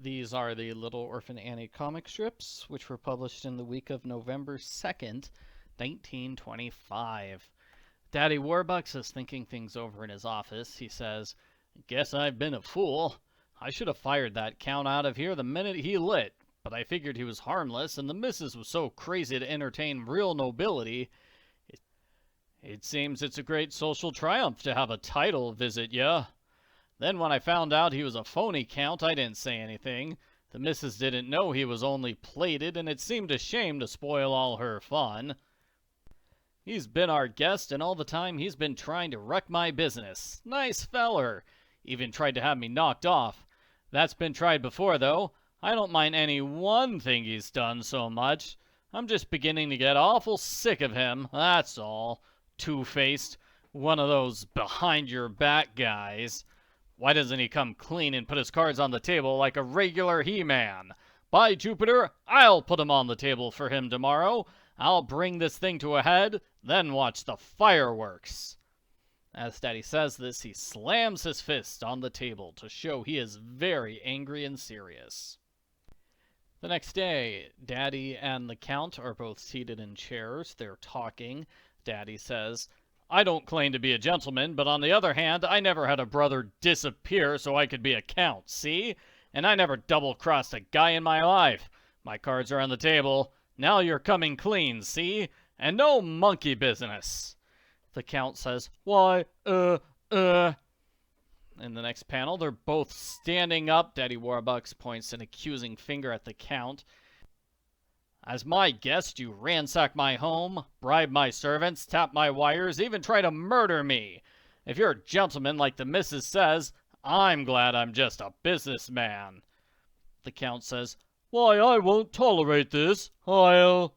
These are the Little Orphan Annie comic strips, which were published in the week of November 2nd, 1925. Daddy Warbucks is thinking things over in his office. He says, "Guess I've been a fool. I should have fired that count out of here the minute he lit, but I figured he was harmless, and the missus was so crazy to entertain real nobility. It seems it's a great social triumph to have a title visit ya. Then when I found out he was a phony count, I didn't say anything. The missus didn't know he was only plated, and it seemed a shame to spoil all her fun. He's been our guest, and all the time he's been trying to wreck my business. Nice feller. Even tried to have me knocked off. That's been tried before, though. I don't mind any one thing he's done so much. I'm just beginning to get awful sick of him, that's all. Two-faced. One of those behind-your-back guys. Why doesn't he come clean and put his cards on the table like a regular He-Man? By Jupiter, I'll put 'em on the table for him tomorrow. I'll bring this thing to a head, then watch the fireworks." As Daddy says this, he slams his fist on the table to show he is very angry and serious. The next day, Daddy and the Count are both seated in chairs. They're talking. Daddy says, "I don't claim to be a gentleman, but on the other hand, I never had a brother disappear so I could be a count, see? And I never double-crossed a guy in my life. My cards are on the table. Now you're coming clean, see? And no monkey business." The Count says, "Why, In the next panel, they're both standing up. Daddy Warbucks points an accusing finger at the Count. "As my guest, you ransack my home, bribe my servants, tap my wires, even try to murder me. If you're a gentleman like the missus says, I'm glad I'm just a businessman." The Count says, "Why, I won't tolerate this. I'll—"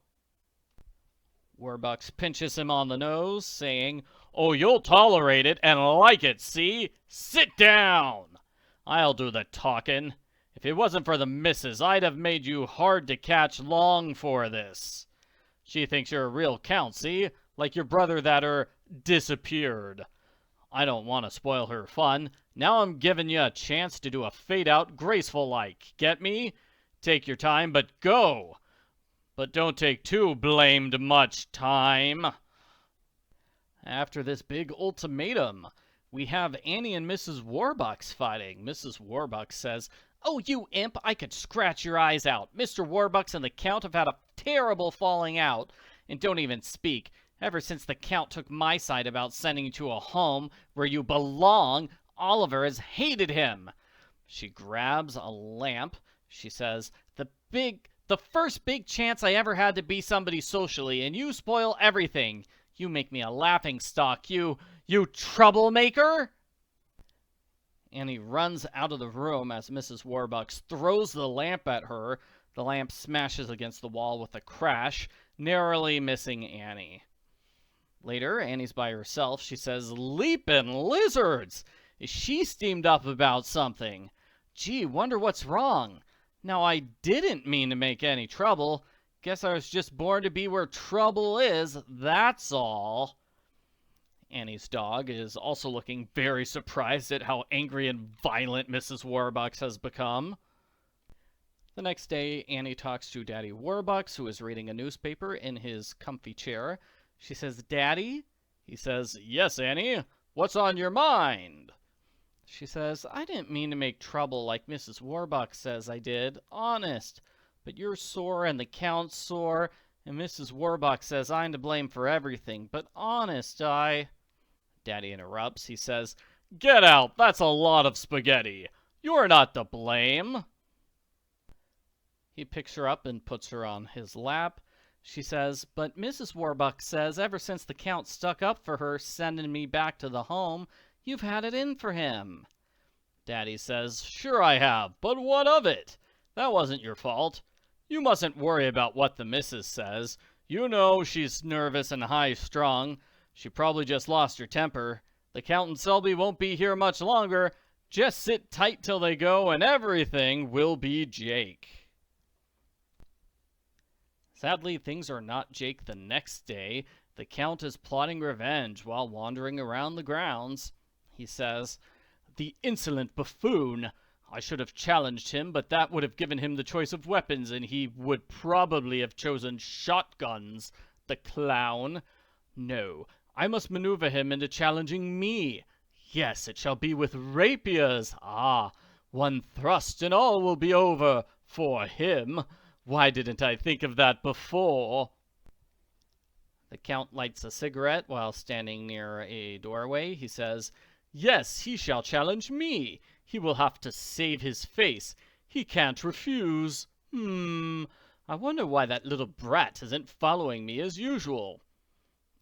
Warbucks pinches him on the nose, saying, "Oh, you'll tolerate it and like it, see? Sit down! I'll do the talking. If it wasn't for the missus, I'd have made you hard to catch long for this. She thinks you're a real count, see? Like your brother that disappeared. I don't want to spoil her fun. Now I'm giving you a chance to do a fade-out graceful-like. Get me? Take your time, but go! But don't take too blamed much time." After this big ultimatum, we have Annie and Mrs. Warbucks fighting. Mrs. Warbucks says, "Oh, you imp, I could scratch your eyes out. Mr. Warbucks and the Count have had a terrible falling out. And don't even speak. Ever since the Count took my side about sending you to a home where you belong, Oliver has hated him." She grabs a lamp. She says, The first big chance I ever had to be somebody socially, and you spoil everything. You make me a laughingstock, you troublemaker." Annie runs out of the room as Mrs. Warbucks throws the lamp at her. The lamp smashes against the wall with a crash, narrowly missing Annie. Later, Annie's by herself. She says, "Leapin' lizards! Is she steamed up about something? Gee, wonder what's wrong. Now, I didn't mean to make any trouble. Guess I was just born to be where trouble is, that's all." Annie's dog is also looking very surprised at how angry and violent Mrs. Warbucks has become. The next day, Annie talks to Daddy Warbucks, who is reading a newspaper in his comfy chair. She says, "Daddy?" He says, "Yes, Annie. What's on your mind?" She says, "I didn't mean to make trouble like Mrs. Warbucks says I did, honest. But you're sore and the Count's sore, and Mrs. Warbucks says I'm to blame for everything. But honest, Daddy interrupts. He says, "Get out! That's a lot of spaghetti. You're not to blame." He picks her up and puts her on his lap. She says, "But Mrs. Warbucks says ever since the Count stuck up for her sending me back to the home, you've had it in for him." Daddy says, "Sure I have, but what of it? That wasn't your fault. You mustn't worry about what the missus says. You know she's nervous and high-strung. She probably just lost her temper. The Count and Selby won't be here much longer. Just sit tight till they go, and everything will be Jake." Sadly, things are not Jake the next day. The Count is plotting revenge while wandering around the grounds. He says, "The insolent buffoon! I should have challenged him, but that would have given him the choice of weapons, and he would probably have chosen shotguns, the clown. No, I must maneuver him into challenging me. Yes, it shall be with rapiers. Ah, one thrust and all will be over for him. Why didn't I think of that before? The Count lights a cigarette while standing near a doorway. He says, "Yes, he shall challenge me. He will have to save his face. He can't refuse. I wonder why that little brat isn't following me as usual."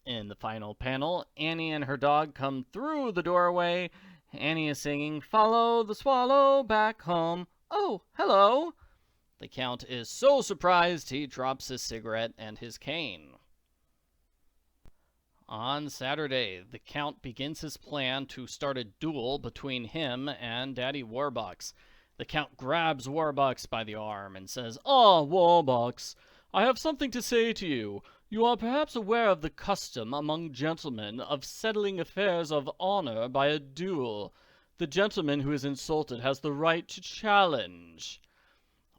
In the final panel, Annie and her dog come through the doorway. Annie is singing, "Follow the swallow back home." Oh, hello. The Count is so surprised he drops his cigarette and his cane. On Saturday, the Count begins his plan to start a duel between him and Daddy Warbucks. The Count grabs Warbucks by the arm and says, "Ah, Warbucks, I have something to say to you. You are perhaps aware of the custom among gentlemen of settling affairs of honor by a duel. The gentleman who is insulted has the right to challenge."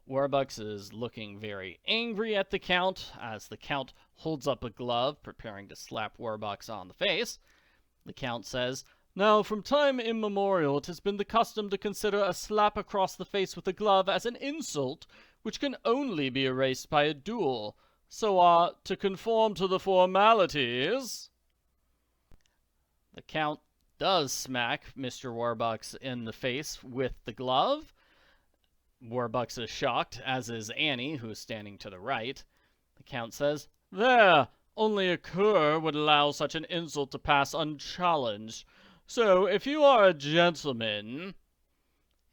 Warbucks is looking very angry at the Count as the Count holds up a glove, preparing to slap Warbucks on the face. The Count says, "Now, from time immemorial, it has been the custom to consider a slap across the face with a glove as an insult which can only be erased by a duel. So, to conform to the formalities..." The Count does smack Mr. Warbucks in the face with the glove. Warbucks is shocked, as is Annie, who's standing to the right. The Count says, "There! Only a cur would allow such an insult to pass unchallenged. So, if you are a gentleman..."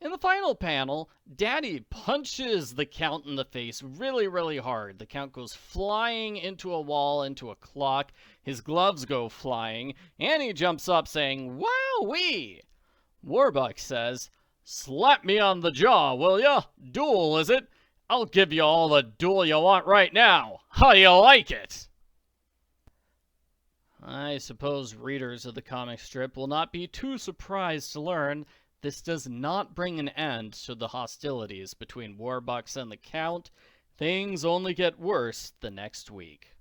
In the final panel, Daddy punches the Count in the face really, really hard. The Count goes flying into a wall, into a clock. His gloves go flying. Annie jumps up saying, "Wowee!" Warbucks says, "Slap me on the jaw, will ya? Duel, is it? I'll give you all the duel you want right now. How do you like it?" I suppose readers of the comic strip will not be too surprised to learn this does not bring an end to the hostilities between Warbucks and the Count. Things only get worse the next week.